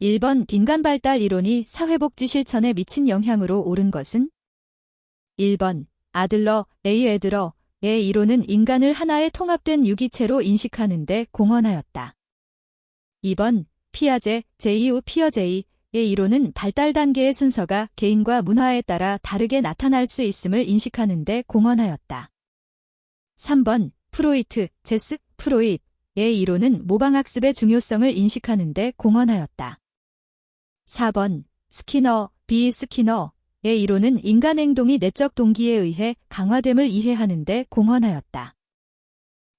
1번 인간 발달 이론이 사회복지 실천에 미친 영향으로 옳은 것은? 1번 아들러, 에드러의 이론은 인간을 하나의 통합된 유기체로 인식하는 데 공헌하였다. 2번 피아제, 피어제이의 이론은 발달 단계의 순서가 개인과 문화에 따라 다르게 나타날 수 있음을 인식하는 데 공헌하였다. 3번 프로이트, 프로이트의 이론은 모방학습의 중요성을 인식하는 데 공헌하였다. 4번 스키너, 스키너의 이론은 인간 행동이 내적 동기에 의해 강화됨을 이해하는 데 공헌하였다.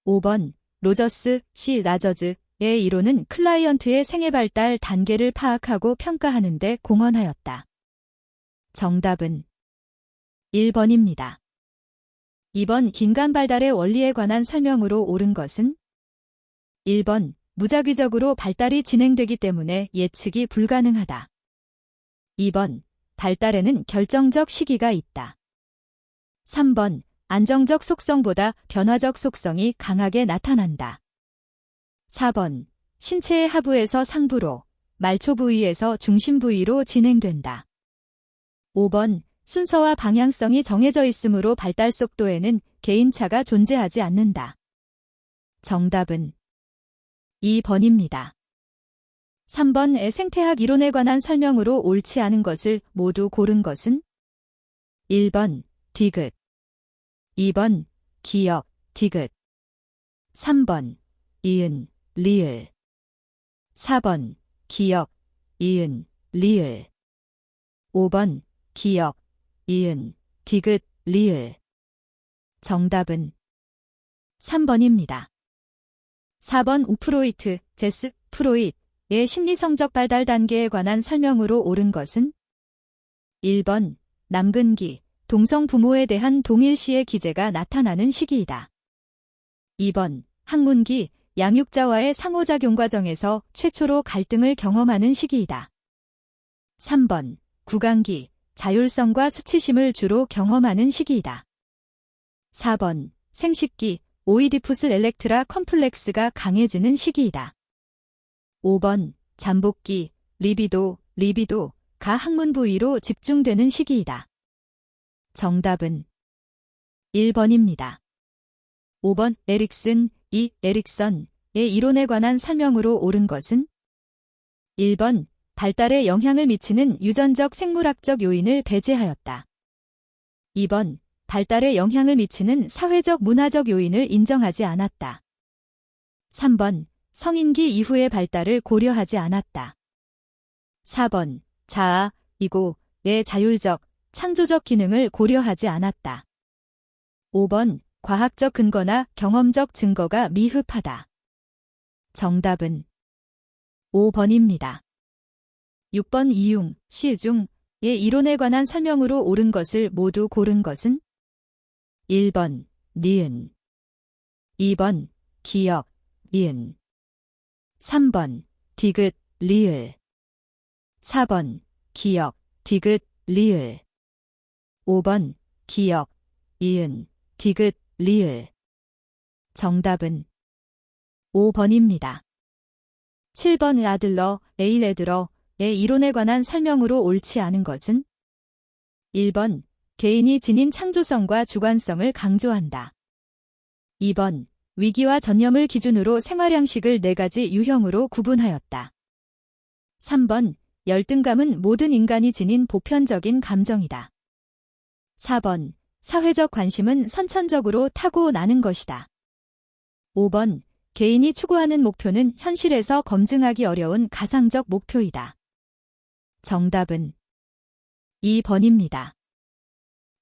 5번 로저스, 라저즈의 이론은 클라이언트의 생애 발달 단계를 파악하고 평가하는 데 공헌하였다. 정답은 1번입니다. 2번 인간 발달의 원리에 관한 설명으로 옳은 것은? 1번 무작위적으로 발달이 진행되기 때문에 예측이 불가능하다. 2번 발달에는 결정적 시기가 있다. 3번 안정적 속성보다 변화적 속성이 강하게 나타난다. 4번 신체의 하부에서 상부로, 말초 부위에서 중심 부위로 진행된다. 5번 순서와 방향성이 정해져 있으므로 발달 속도에는 개인차가 존재하지 않는다. 정답은 2번입니다. 3번의 생태학 이론에 관한 설명으로 옳지 않은 것을 모두 고른 것은? 1번 디귿, 2번 기역, 디귿, 3번 이은, 리을, 4번 기역, 이은, 리을, 5번 기역, 이은, 디귿, 리을. 정답은 3번입니다. 4번 우프로이트, 프로이트의 심리성적 발달 단계에 관한 설명으로 옳은 것은? 1번 남근기, 동성 부모에 대한 동일시의 기제가 나타나는 시기이다. 2번 학문기, 양육자와의 상호작용 과정에서 최초로 갈등을 경험하는 시기이다. 3번 구강기, 자율성과 수치심을 주로 경험하는 시기이다. 4번 생식기, 오이디푸스 엘렉트라 컴플렉스가 강해지는 시기이다. 5번 잠복기, 리비도가 학문 부위로 집중되는 시기이다. 정답은 1번입니다. 5번 에릭슨의 이론에 관한 설명으로 옳은 것은? 1번 발달에 영향을 미치는 유전적 생물학적 요인을 배제하였다. 2번 발달에 영향을 미치는 사회적 문화적 요인을 인정하지 않았다. 3번 성인기 이후의 발달을 고려하지 않았다. 4번 자아, 이고의 자율적, 창조적 기능을 고려하지 않았다. 5번 과학적 근거나 경험적 증거가 미흡하다. 정답은 5번입니다. 6번 이융, 시중의 이론에 관한 설명으로 옳은 것을 모두 고른 것은? 1번 니은, 2번 기역, 니은, 3번 디귿, 리을, 4번 기역, 디귿, 리을, 5번 기역, 이은, 디귿, 리을. 정답은 5번입니다. 7번 아들러, 에드러의 이론에 관한 설명으로 옳지 않은 것은? 1번 개인이 지닌 창조성과 주관성을 강조한다. 2번 위기와 전념을 기준으로 생활양식을 4가지 유형으로 구분하였다. 3번 열등감은 모든 인간이 지닌 보편적인 감정이다. 4번 사회적 관심은 선천적으로 타고나는 것이다. 5번 개인이 추구하는 목표는 현실에서 검증하기 어려운 가상적 목표이다. 정답은 2번입니다.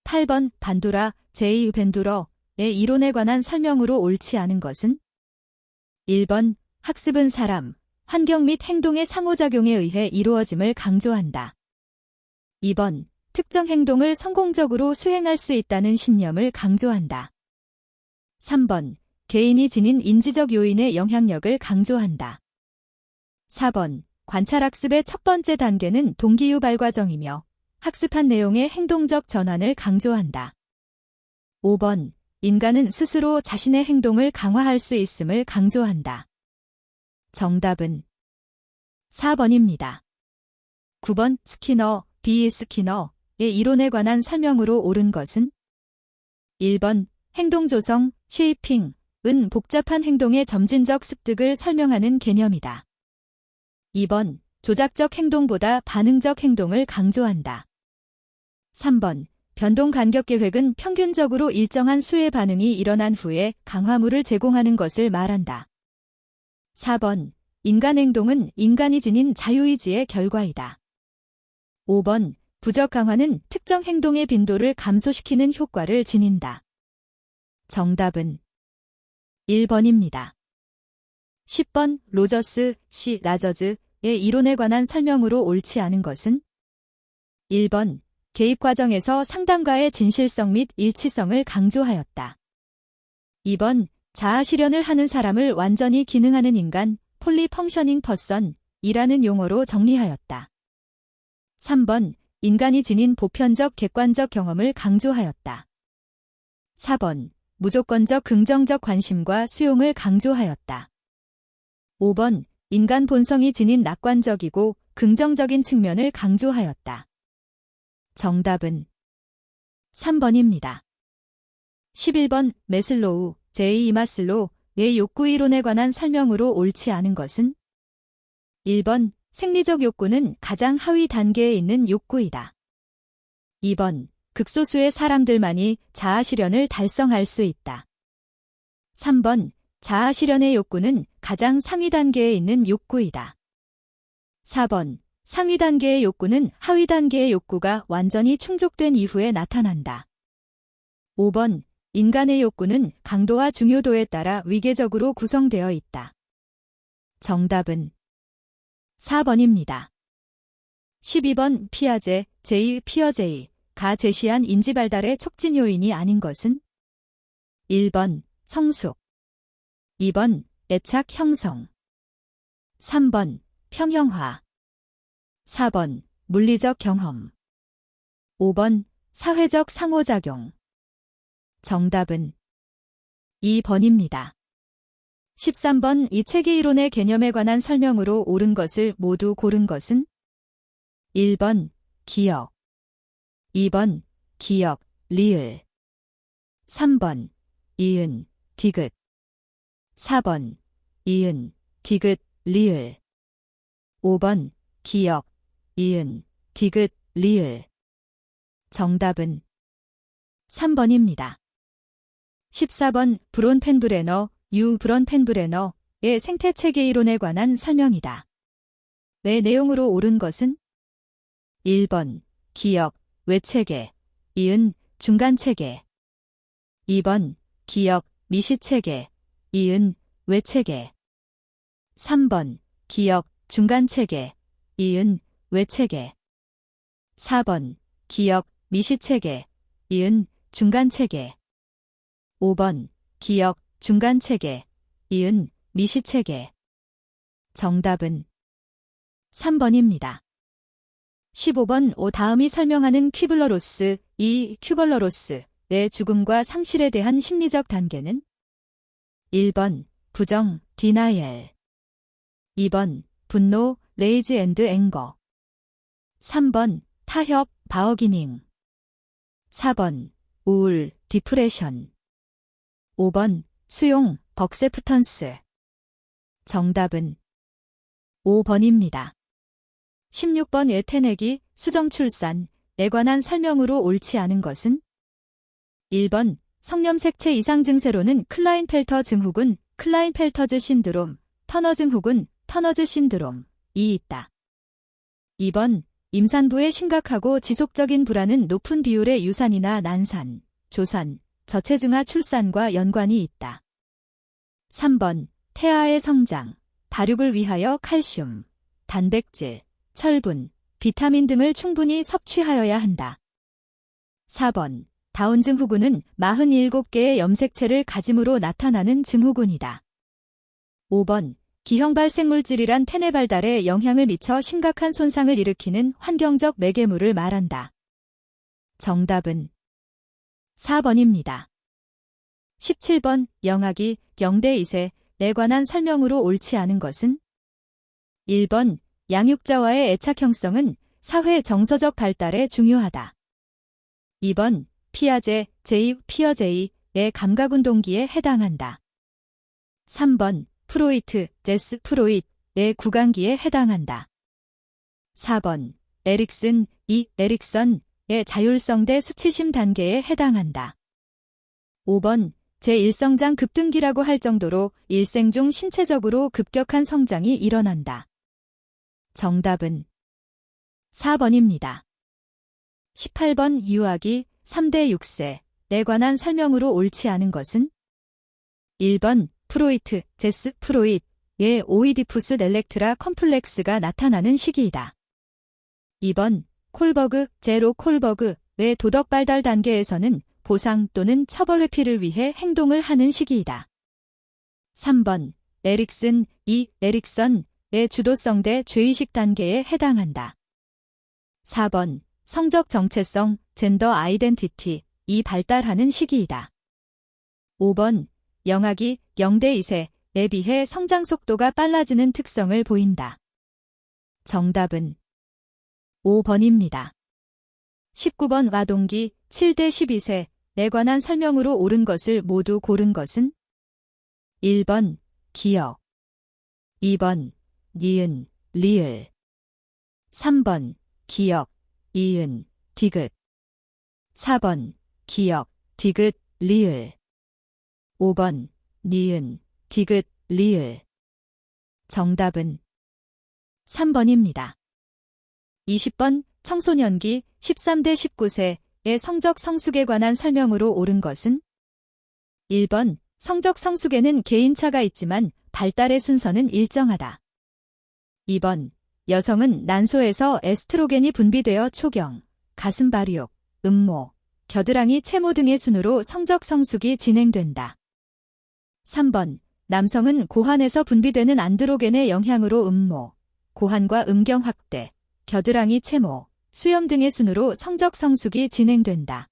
8번 반두라, 벤두러의 이론에 관한 설명으로 옳지 않은 것은? 1번 학습은 사람, 환경 및 행동의 상호작용에 의해 이루어짐을 강조한다. 2번 특정 행동을 성공적으로 수행할 수 있다는 신념을 강조한다. 3번 개인이 지닌 인지적 요인의 영향력을 강조한다. 4번 관찰학습의 첫 번째 단계는 동기유발 과정이며 학습한 내용의 행동적 전환을 강조한다. 5번 인간은 스스로 자신의 행동을 강화할 수 있음을 강조한다. 정답은 4번입니다. 9번 스키너, B. 스키너의 이론에 관한 설명으로 옳은 것은 1번 행동 조성, 쉐이핑은 복잡한 행동의 점진적 습득을 설명하는 개념이다. 2번 조작적 행동보다 반응적 행동을 강조한다. 3번 변동 간격 계획은 평균적으로 일정한 수의 반응이 일어난 후에 강화물을 제공하는 것을 말한다. 4번 인간 행동은 인간이 지닌 자유의지의 결과이다. 5번 부적 강화는 특정 행동의 빈도를 감소시키는 효과를 지닌다. 정답은 1번입니다. 10번 로저스, C. 라저즈의 이론에 관한 설명으로 옳지 않은 것은 1번 개입 과정에서 상담가의 진실성 및 일치성을 강조하였다. 2번 자아 실현을 하는 사람을 완전히 기능하는 인간, 폴리펑셔닝 퍼선이라는 용어로 정리하였다. 3번 인간이 지닌 보편적 객관적 경험을 강조하였다. 4번 무조건적 긍정적 관심과 수용을 강조하였다. 5번 인간 본성이 지닌 낙관적이고 긍정적인 측면을 강조하였다. 정답은 3번입니다. 11번 매슬로우, J. 마슬로우의 욕구 이론에 관한 설명으로 옳지 않은 것은 1번 생리적 욕구는 가장 하위 단계에 있는 욕구이다. 2번 극소수의 사람들만이 자아 실현을 달성할 수 있다. 3번 자아 실현의 욕구는 가장 상위 단계에 있는 욕구이다. 4번 상위 단계의 욕구는 하위 단계의 욕구가 완전히 충족된 이후에 나타난다. 5번 인간의 욕구는 강도와 중요도에 따라 위계적으로 구성되어 있다. 정답은 4번입니다. 12번 피아제, J. 피어제이가 제시한 인지 발달의 촉진 요인이 아닌 것은 1번 성숙, 2번 애착 형성, 3번 평형화, 4번 물리적 경험, 5번 사회적 상호작용. 정답은 2번입니다. 13번 이 책의 이론의 개념에 관한 설명으로 옳은 것을 모두 고른 것은 1번 기억, 2번 기억, 리을, 3번 이은, 디귿, 4번 이은, 디귿, 리을, 5번 기억, 이은, 디귿, 리을. 정답은 3번입니다. 14번 브론펜브레너, 유 브론펜브레너의 생태체계 이론에 관한 설명이다. 내 내용으로 옳은 것은 1번 기억, 외체계, 이은, 중간체계, 2번 기억, 미시체계, 이은, 외체계, 3번 기억, 중간체계, 이은, 외체계, 4번 기억, 미시체계, 이은, 중간체계, 5번 기억, 중간체계, 이은, 미시체계. 정답은 3번입니다. 15번 오 다음이 설명하는 퀴블러로스, 이 퀴블러로스의 죽음과 상실에 대한 심리적 단계는 1번 부정, 디나이얼, 2번 분노, 레이즈 앤드 앵거, 3번 타협, 바어기닝, 4번 우울, 디프레션, 5번 수용, 벅세프턴스. 정답은 5번입니다. 16번 외태내기, 수정출산에 관한 설명으로 옳지 않은 것은 1번 성염색체 이상 증세로는 클라인펠터 증후군, 클라인펠터즈 신드롬, 터너 증후군, 터너즈 신드롬이 있다. 2번 임산부의 심각하고 지속적인 불안은 높은 비율의 유산이나 난산, 조산, 저체중아 출산과 연관이 있다. 3번 태아의 성장, 발육을 위하여 칼슘, 단백질, 철분, 비타민 등을 충분히 섭취하여야 한다. 4번 다운 증후군은 47개의 염색체를 가짐으로 나타나는 증후군이다. 5번 기형 발생물질이란 텐의 발달에 영향을 미쳐 심각한 손상을 일으키는 환경적 매개물을 말한다. 정답은 4번입니다. 17번 영아기, 영대 2세에 관한 설명으로 옳지 않은 것은 1번 양육자와의 애착 형성은 사회 정서적 발달에 중요하다. 2번 피아제, 피어제이의 감각운동기에 해당한다. 3번 프로이트, 프로잇의 구강기에 해당한다. 4번 에릭슨의 자율성대 수치심 단계에 해당한다. 5번 제1성장 급등기라고 할 정도로 일생 중 신체적으로 급격한 성장이 일어난다. 정답은 4번입니다. 18번 유아기 3대 6세에 관한 설명으로 옳지 않은 것은 1번 프로이트, 프로잇의 오이디푸스 넬렉트라 컴플렉스가 나타나는 시기이다. 2번 콜버그, 콜버그의 도덕 발달 단계에서는 보상 또는 처벌 회피를 위해 행동을 하는 시기이다. 3번 에릭슨의 주도성대 죄의식 단계에 해당한다. 4번 성적 정체성, 젠더 아이덴티티, 이 발달하는 시기이다. 5번 영아기 0대 2세에 비해 성장 속도가 빨라지는 특성을 보인다. 정답은 5번입니다. 19번 아동기 7대 12세에 관한 설명으로 옳은 것을 모두 고른 것은 1번 기억, 2번 니은, 리을, 3번 기억, 이은, 디귿, 4번 기억, 디귿, 리을, 5번 니은, 디귿, 리을. 정답은 3번입니다. 20번 청소년기 13대 19세의 성적 성숙에 관한 설명으로 옳은 것은 1번 성적 성숙에는 개인차가 있지만 발달의 순서는 일정하다. 2번 여성은 난소에서 에스트로겐이 분비되어 초경, 가슴 발육, 음모, 겨드랑이 채모 등의 순으로 성적 성숙이 진행된다. 3번 남성은 고환에서 분비되는 안드로겐의 영향으로 음모, 고환과 음경 확대, 겨드랑이 채모, 수염 등의 순으로 성적 성숙이 진행된다.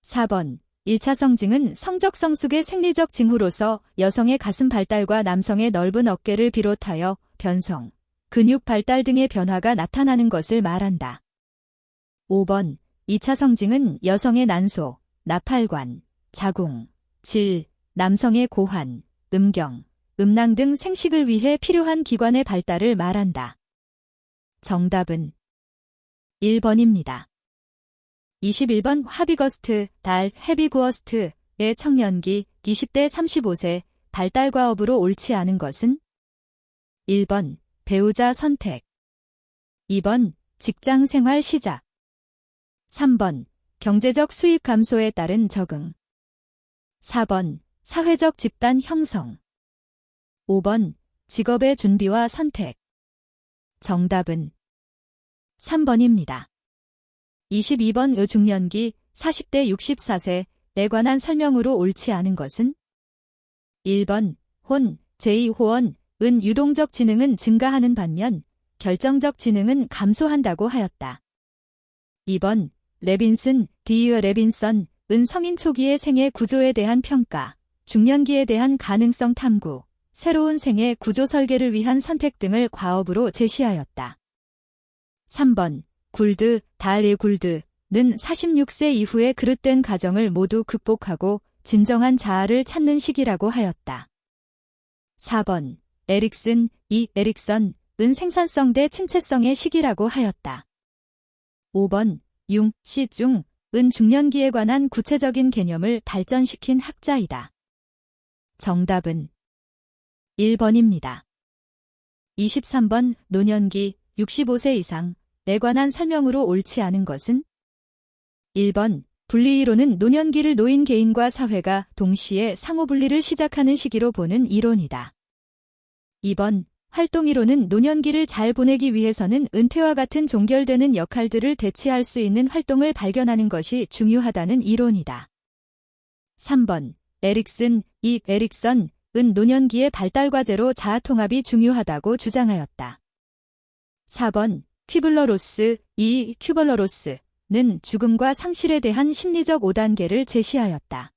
4번 1차 성징은 성적 성숙의 생리적 징후로서 여성의 가슴 발달과 남성의 넓은 어깨를 비롯하여 변성, 근육 발달 등의 변화가 나타나는 것을 말한다. 5번 2차 성징은 여성의 난소, 나팔관, 자궁, 질, 남성의 고환, 음경, 음낭 등 생식을 위해 필요한 기관의 발달을 말한다. 정답은 1번입니다. 21번 하비거스트, 헤비구어스트의 청년기 20대 35세 발달과업으로 옳지 않은 것은 1번 배우자 선택, 2번 직장 생활 시작, 3번 경제적 수입 감소에 따른 적응, 4번 사회적 집단 형성, 5번 직업의 준비와 선택. 정답은 3번입니다. 22번 중년기 40대 64세에 관한 설명으로 옳지 않은 것은 1번 혼, 호언은 유동적 지능은 증가하는 반면 결정적 지능은 감소한다고 하였다. 2번 레빈슨은 성인 초기의 생애 구조에 대한 평가, 중년기에 대한 가능성 탐구, 새로운 생애 구조 설계를 위한 선택 등을 과업으로 제시하였다. 3번 굴드는 46세 이후에 그릇된 가정을 모두 극복하고 진정한 자아를 찾는 시기라고 하였다. 4번 에릭슨은 생산성 대 침체성의 시기라고 하였다. 5번 융은 중년기에 관한 구체적인 개념을 발전시킨 학자이다. 정답은 1번입니다. 23번 노년기 65세 이상에 관한 설명으로 옳지 않은 것은 1번 분리이론은 노년기를 노인 개인과 사회가 동시에 상호분리를 시작하는 시기로 보는 이론이다. 2번 활동이론은 노년기를 잘 보내기 위해서는 은퇴와 같은 종결되는 역할들을 대체할 수 있는 활동을 발견하는 것이 중요하다는 이론이다. 3번 에릭슨은 노년기의 발달 과제로 자아통합이 중요하다고 주장하였다. 4번 큐블러로스는 죽음과 상실에 대한 심리적 5단계를 제시하였다.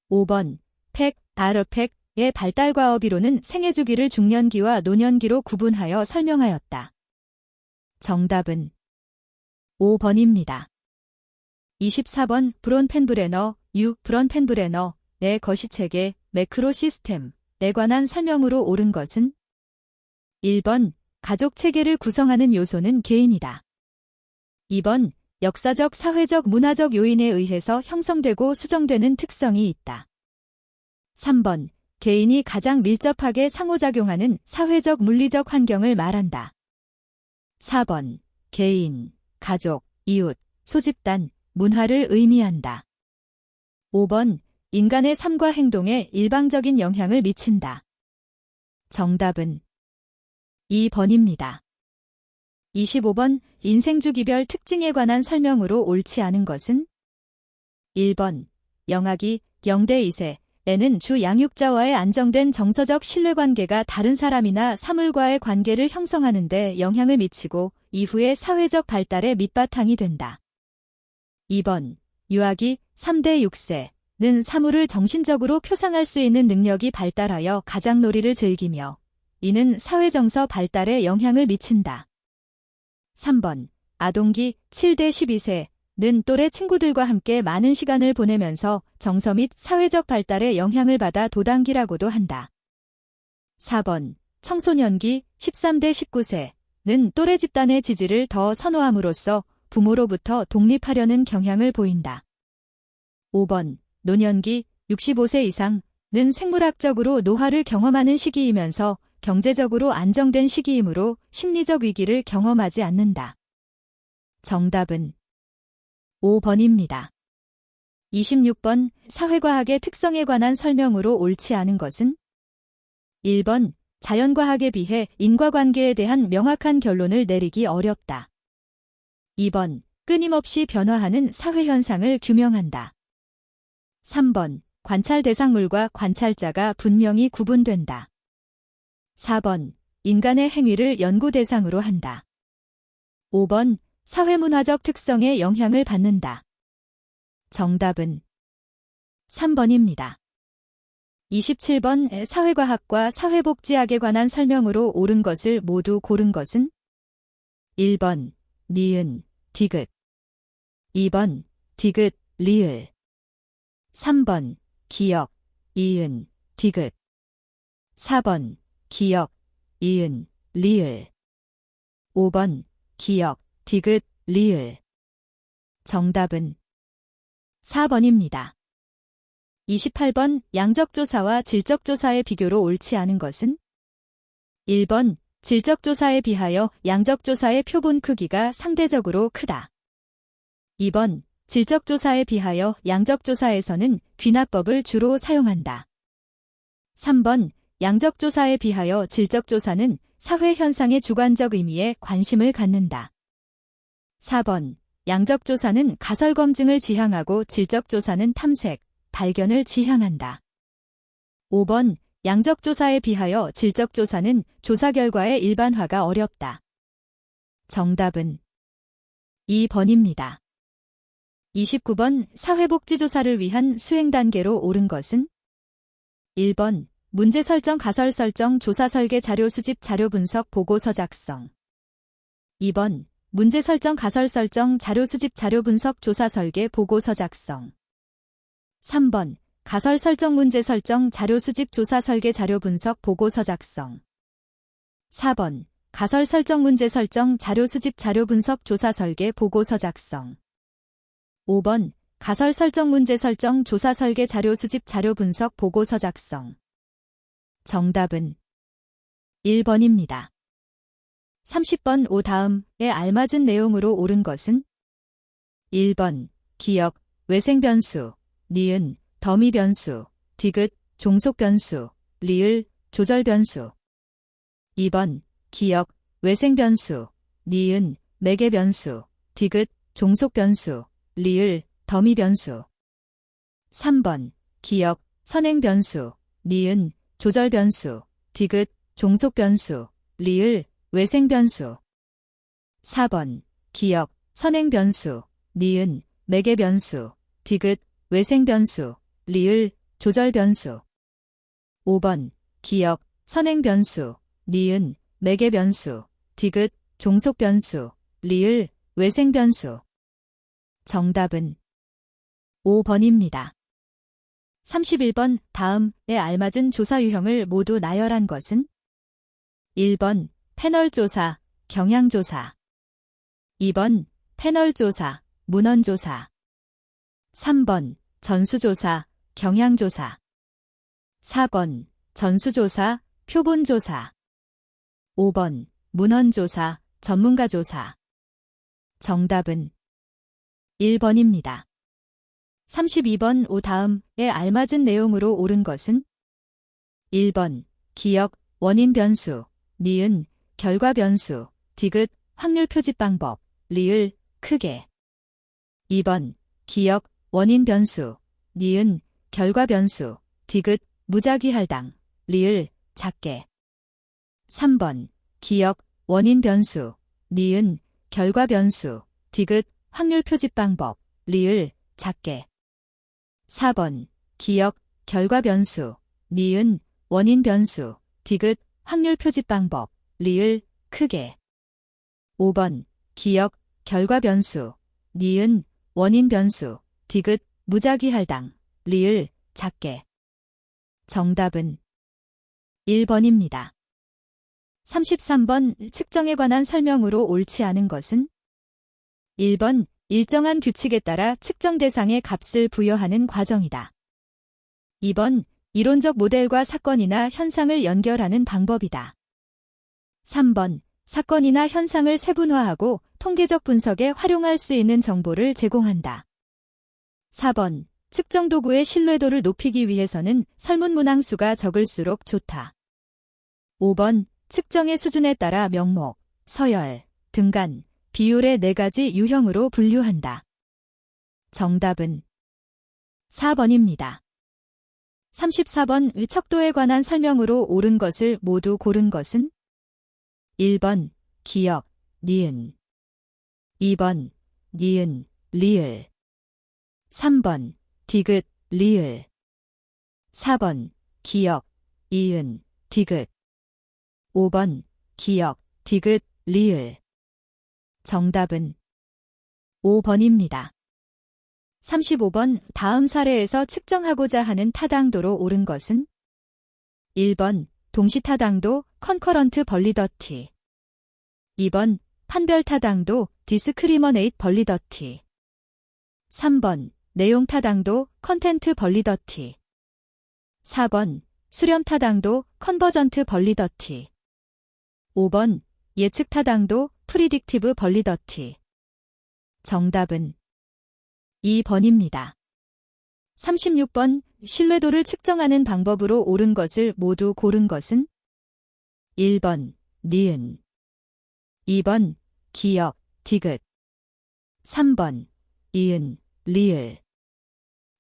5번 팩의 발달과업 이론은 생애 주기를 중년기와 노년기로 구분하여 설명하였다. 정답은 5번입니다. 24번 브론펜브레너, 브론펜브레너의 거시책의 매크로 시스템에 관한 설명으로 옳은 것은 1번 가족 체계를 구성하는 요소는 개인이다. 2번 역사적, 사회적, 문화적 요인에 의해서 형성되고 수정되는 특성이 있다. 3번 개인이 가장 밀접하게 상호작용하는 사회적, 물리적 환경을 말한다. 4번 개인, 가족, 이웃, 소집단, 문화를 의미한다. 5번 인간의 삶과 행동에 일방적인 영향을 미친다. 정답은 2번입니다. 25번 인생주기별 특징에 관한 설명으로 옳지 않은 것은 1번 영아기 0대 2세에는 주 양육자와의 안정된 정서적 신뢰관계가 다른 사람이나 사물과의 관계를 형성하는 데 영향을 미치고 이후의 사회적 발달의 밑바탕이 된다. 2번 유아기 3대 6세는 사물을 정신적으로 표상할 수 있는 능력이 발달하여 가장놀이를 즐기며 이는 사회정서 발달에 영향을 미친다. 3번 아동기 7대 12세는 또래 친구들과 함께 많은 시간을 보내면서 정서 및 사회적 발달에 영향을 받아 도단기라고도 한다. 4번 청소년기 13대 19세는 또래 집단의 지지를 더 선호함으로써 부모로부터 독립하려는 경향을 보인다. 5번 노년기 65세 이상은 생물학적으로 노화를 경험하는 시기이면서 경제적으로 안정된 시기이므로 심리적 위기를 경험하지 않는다. 정답은 5번입니다. 26번 사회과학의 특성에 관한 설명으로 옳지 않은 것은 1번 자연과학에 비해 인과관계에 대한 명확한 결론을 내리기 어렵다. 2번 끊임없이 변화하는 사회현상을 규명한다. 3번 관찰 대상물과 관찰자가 분명히 구분된다. 4번 인간의 행위를 연구 대상으로 한다. 5번 사회문화적 특성에 영향을 받는다. 정답은 3번입니다. 27번 사회과학과 사회복지학에 관한 설명으로 옳은 것을 모두 고른 것은 1번 니은, 디귿 2번 디귿, 리을 3번 기역, 이은, 디귿 4번 기역, 이은, 리을 5번 기역, 디귿, 리을 정답은 4번입니다. 28번 양적조사와 질적조사의 비교로 옳지 않은 것은 1번 질적조사에 비하여 양적조사의 표본 크기가 상대적으로 크다. 2번 질적조사에 비하여 양적조사에서는 귀납법을 주로 사용한다. 3번 양적조사에 비하여 질적조사는 사회현상의 주관적 의미에 관심을 갖는다. 4번 양적조사는 가설검증을 지향하고 질적조사는 탐색, 발견을 지향한다. 5번 양적조사에 비하여 질적조사는 조사 결과의 일반화가 어렵다. 정답은 2번입니다. 29번 사회복지조사를 위한 수행단계로 옳은 것은 1번 문제 설정, 가설 설정, 조사 설계, 자료 수집, 자료 분석, 보고서 작성 2번 문제 설정, 가설 설정, 자료 수집, 자료 분석, 조사 설계, 보고서 작성 3번 가설 설정, 문제 설정, 자료 수집, 조사 설계, 자료 분석, 보고서 작성 4번 가설 설정, 문제 설정, 자료 수집, 자료 분석, 조사 설계, 보고서 작성 5번 가설 설정, 문제 설정, 조사 설계, 자료 수집, 자료 분석, 보고서 작성 정답은 1번입니다. 30번 오 다음에 알맞은 내용으로 옳은 것은 1번 기역, 외생변수, 니은, 더미변수, 디귿, 종속변수, 리을, 조절변수 2번 기역, 외생변수, 니은, 매개변수, 디귿, 종속변수, 리을, 더미변수 3번 기역, 선행변수, 니은, 조절변수, 디귿, 종속변수, 리을, 외생변수 4번 기역, 선행변수, 니은, 매개변수, 디귿, 외생변수, 리을, 조절변수 5번 기역, 선행변수, 니은, 매개변수, 디귿, 종속 변수, 리을, 외생 변수. 정답은 5번입니다. 31번 다음에 알맞은 조사 유형을 모두 나열한 것은 1번 패널 조사, 경향 조사. 2번 패널 조사, 문헌 조사. 3번 전수조사, 경향조사. 4번 전수조사, 표본조사. 5번 문헌조사, 전문가조사. 정답은 1번입니다. 32번 오 다음에 알맞은 내용으로 옳은 것은 1번 기억, 원인 변수, 니은, 결과 변수, 디귿, 확률 표집 방법, 리을, 크게. 2번 기억, 원인 변수, 니은, 결과 변수, 디귿, 무작위 할당, 리을, 작게. 3번 기억, 원인 변수, 니은, 결과 변수, 디귿, 확률 표집 방법, 리을, 작게. 4번 기억, 결과 변수, 니은, 원인 변수, 디귿, 확률 표집 방법, 리을, 크게. 5번 기억, 결과 변수, 니은, 원인 변수, 디귿, 무작위 할당, 리을, 작게. 정답은 1번입니다. 33번 측정에 관한 설명으로 옳지 않은 것은 1번 일정한 규칙에 따라 측정 대상에 값을 부여하는 과정이다. 2번 이론적 모델과 사건이나 현상을 연결하는 방법이다. 3번 사건이나 현상을 세분화하고 통계적 분석에 활용할 수 있는 정보를 제공한다. 4번 측정 도구의 신뢰도를 높이기 위해서는 설문 문항수가 적을수록 좋다. 5번 측정의 수준에 따라 명목, 서열, 등간, 비율의 4가지 유형으로 분류한다. 정답은 4번입니다. 34번 척도에 관한 설명으로 옳은 것을 모두 고른 것은 1번 기억, 니은. 2번 니은, 리을. 3번 디귿, 리을. 4번 기억, 이은, 디귿. 5번 기억, 디귿, 리을. 정답은 5번입니다. 35번 다음 사례에서 측정하고자 하는 타당도로 옳은 것은 1번 동시타당도 컨커런트 벌리더티. 2번 판별타당도 디스크리머네이트 벌리더티. 3번 내용타당도 컨텐트 벌리더티. 4번 수렴타당도 컨버전트 벌리더티. 5번 예측타당도 프리딕티브 벌리더티. 정답은 2번입니다. 36번 신뢰도를 측정하는 방법으로 옳은 것을 모두 고른 것은 1번 니은. 2번 기억, 디귿. 3번 이은, 리을.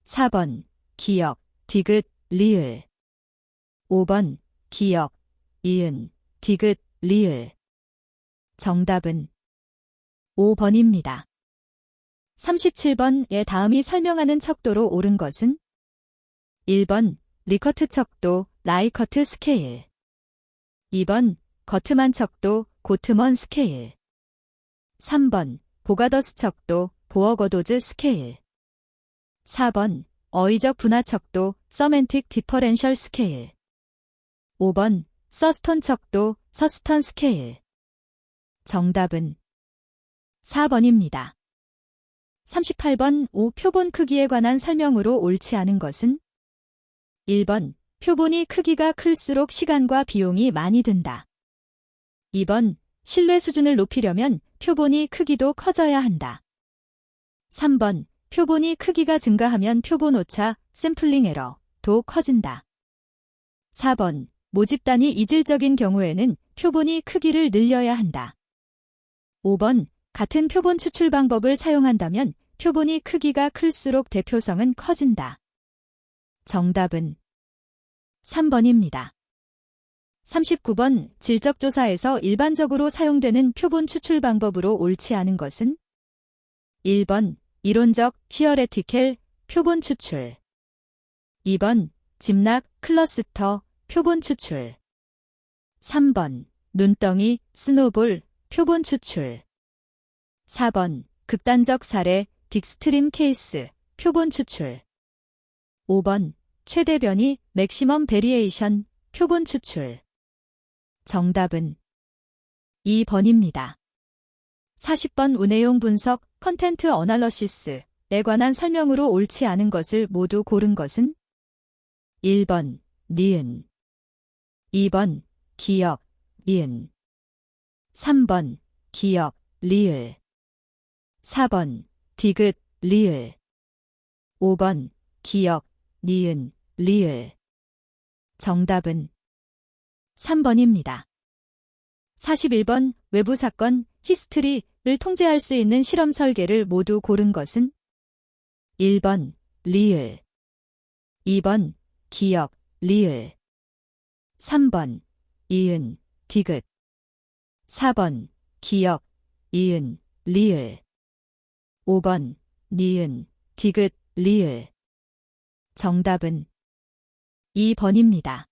4번 기억, 디귿, 리을. 5번 기억, 이은, 디귿, 리을. 정답은 5번입니다. 37번의 다음이 설명하는 척도로 옳은 것은 1번 리커트 척도, 라이커트 스케일. 2번 거트만 척도, 고트먼 스케일. 3번 보가더스 척도, 보어거도즈 스케일. 4번 어휘적 분화 척도, 서멘틱 디퍼렌셜 스케일. 5번 서스톤 척도, 서스턴 스케일. 정답은 4번입니다. 38번 표본 크기에 관한 설명으로 옳지 않은 것은 1번 표본이 크기가 클수록 시간과 비용이 많이 든다. 2번 신뢰 수준을 높이려면 표본이 크기도 커져야 한다. 3번 표본이 크기가 증가하면 표본 오차, 샘플링 에러도 커진다. 4번 모집단이 이질적인 경우에는 표본이 크기를 늘려야 한다. 5번 같은 표본 추출 방법을 사용한다면 표본이 크기가 클수록 대표성은 커진다. 정답은 3번입니다. 39번 질적조사에서 일반적으로 사용되는 표본 추출 방법으로 옳지 않은 것은 1번 이론적, 시어레티켈, 표본 추출. 2번 집락, 클러스터, 표본 추출. 3번 눈덩이, 스노볼, 표본 추출. 4번 극단적 사례 빅스트림 케이스 표본 추출. 5번 최대 변이 맥시멈 베리에이션 표본 추출. 정답은 2번입니다. 40번 운해용 분석 컨텐트 어널러시스에 관한 설명으로 옳지 않은 것을 모두 고른 것은 1번 니은, 2번 기역, 니은, 3번 기역, 리을, 4번 디귿, 리을, 5번 기역, 니은, 리을. 정답은 3번입니다. 41번 외부 사건 히스트리를 통제할 수 있는 실험 설계를 모두 고른 것은 1번 리을, 2번 기역, 리을, 3번 이은, 디귿, 4번 기역, 이은, 리을, 5번 니은, 디귿, 리을. 정답은 2번입니다.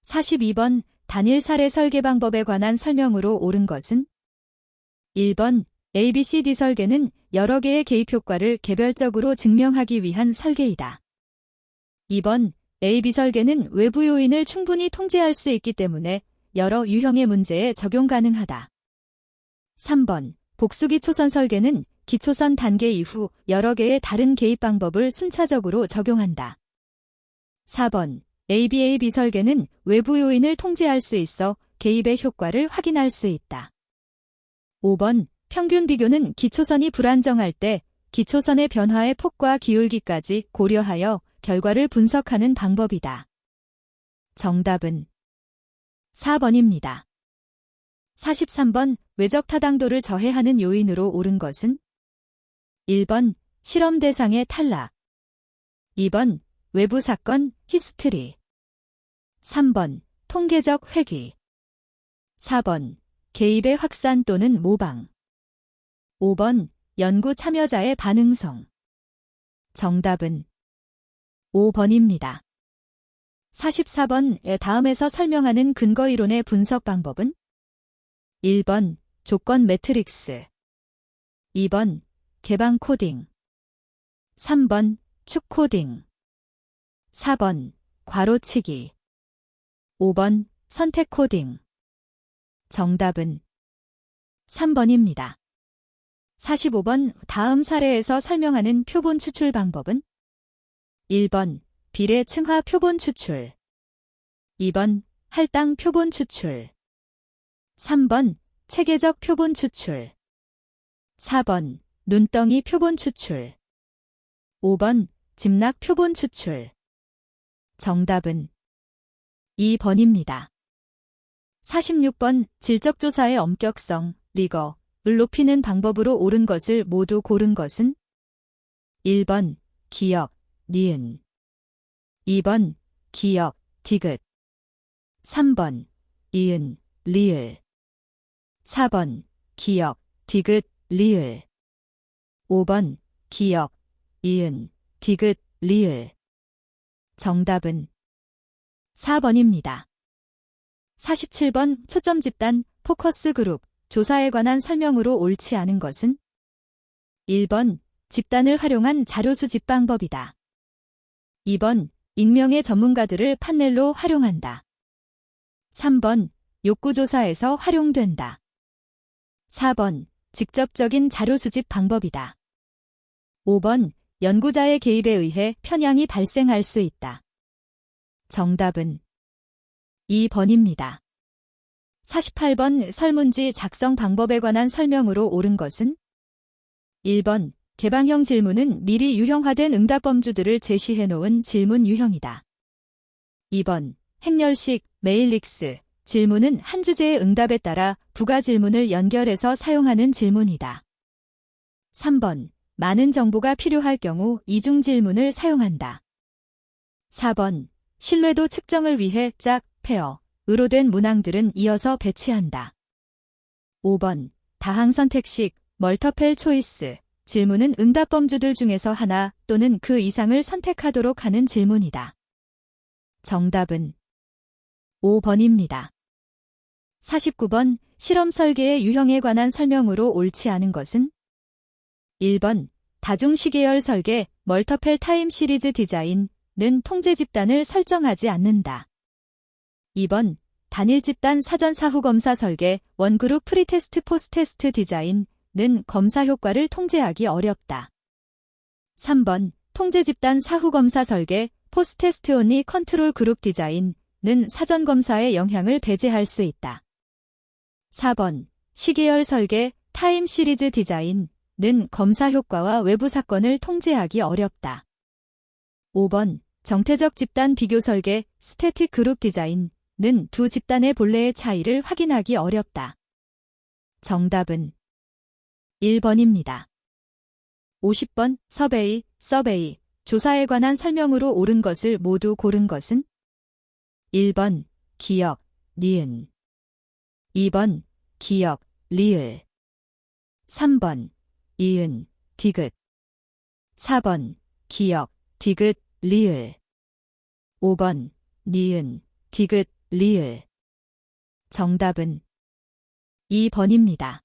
42번 단일 사례 설계 방법에 관한 설명으로 옳은 것은 1번 ABCD 설계는 여러 개의 개입 효과를 개별적으로 증명하기 위한 설계이다. 2번 AB 설계는 외부 요인을 충분히 통제할 수 있기 때문에 여러 유형의 문제에 적용 가능하다. 3번 복수기초선 설계는 기초선 단계 이후 여러 개의 다른 개입 방법을 순차적으로 적용한다. 4번 ABAB 설계는 외부 요인을 통제할 수 있어 개입의 효과를 확인할 수 있다. 5번 평균 비교는 기초선이 불안정할 때 기초선의 변화의 폭과 기울기까지 고려하여 결과를 분석하는 방법이다. 정답은 4번입니다. 43번 외적 타당도를 저해하는 요인으로 옳은 것은 1번 실험 대상의 탈락, 2번 외부 사건 히스트리, 3번 통계적 회귀, 4번 개입의 확산 또는 모방, 5번 연구 참여자의 반응성. 정답은 5번입니다. 44번 다음에서 설명하는 근거이론의 분석 방법은 1번 조건 매트릭스, 2번 개방 코딩, 3번 축 코딩, 4번 괄호치기, 5번 선택 코딩. 정답은 3번입니다. 45번 다음 사례에서 설명하는 표본 추출 방법은 1번 비례 층화 표본 추출, 2번 할당 표본 추출, 3번 체계적 표본 추출, 4번 눈덩이 표본 추출, 5번 집락 표본 추출. 정답은 2번입니다. 46번 질적조사의 엄격성, 리거를 높이는 방법으로 옳은 것을 모두 고른 것은 1번 기역, 니은, 2번 기역, 디귿, 3번 이은, 리을, 4번 기역, 디귿, 리을, 5번 기역, 이은, 디귿, 리을. 정답은 4번입니다. 47번 초점 집단 포커스 그룹 조사에 관한 설명으로 옳지 않은 것은 1번 집단을 활용한 자료 수집 방법이다. 2번 익명의 전문가들을 판넬로 활용한다. 3번 욕구조사에서 활용된다. 4번 직접적인 자료 수집 방법이다. 5번 연구자의 개입에 의해 편향이 발생할 수 있다. 정답은 2번입니다. 48번 설문지 작성 방법에 관한 설명으로 옳은 것은 1번 개방형 질문은 미리 유형화된 응답 범주들을 제시해 놓은 질문 유형이다. 2번 행렬식 메일릭스 질문은 한 주제의 응답에 따라 부가 질문을 연결해서 사용하는 질문이다. 3번 많은 정보가 필요할 경우 이중 질문을 사용한다. 4번 신뢰도 측정을 위해 짝, 페어으로 된 문항들은 이어서 배치한다. 5번 다항 선택식 멀터펠 초이스 질문은 응답 범주들 중에서 하나 또는 그 이상을 선택하도록 하는 질문이다. 정답은 5번입니다. 49번 실험 설계의 유형에 관한 설명으로 옳지 않은 것은? 1번 다중시계열 설계 멀터펠 타임 시리즈 디자인은 통제 집단을 설정하지 않는다. 2번 단일 집단 사전 사후 검사 설계 원그룹 프리테스트 포스테스트 디자인은 검사 효과를 통제하기 어렵다. 3번 통제 집단 사후 검사 설계 포스테스트 온리 컨트롤 그룹 디자인은 사전 검사의 영향을 배제할 수 있다. 4번 시계열 설계 타임 시리즈 디자인은 검사 효과와 외부 사건을 통제하기 어렵다. 5번 정태적 집단 비교 설계 스태틱 그룹 디자인은 두 집단의 본래의 차이를 확인하기 어렵다. 정답은 1번입니다. 50번 서베이 조사에 관한 설명으로 옳은 것을 모두 고른 것은? 1번 기역, 니은 2번 기역, 리을 3번 이은, 디귿 4번 기역, 디귿, 리을 5번 니은, 디귿, 리을 정답은 2번입니다.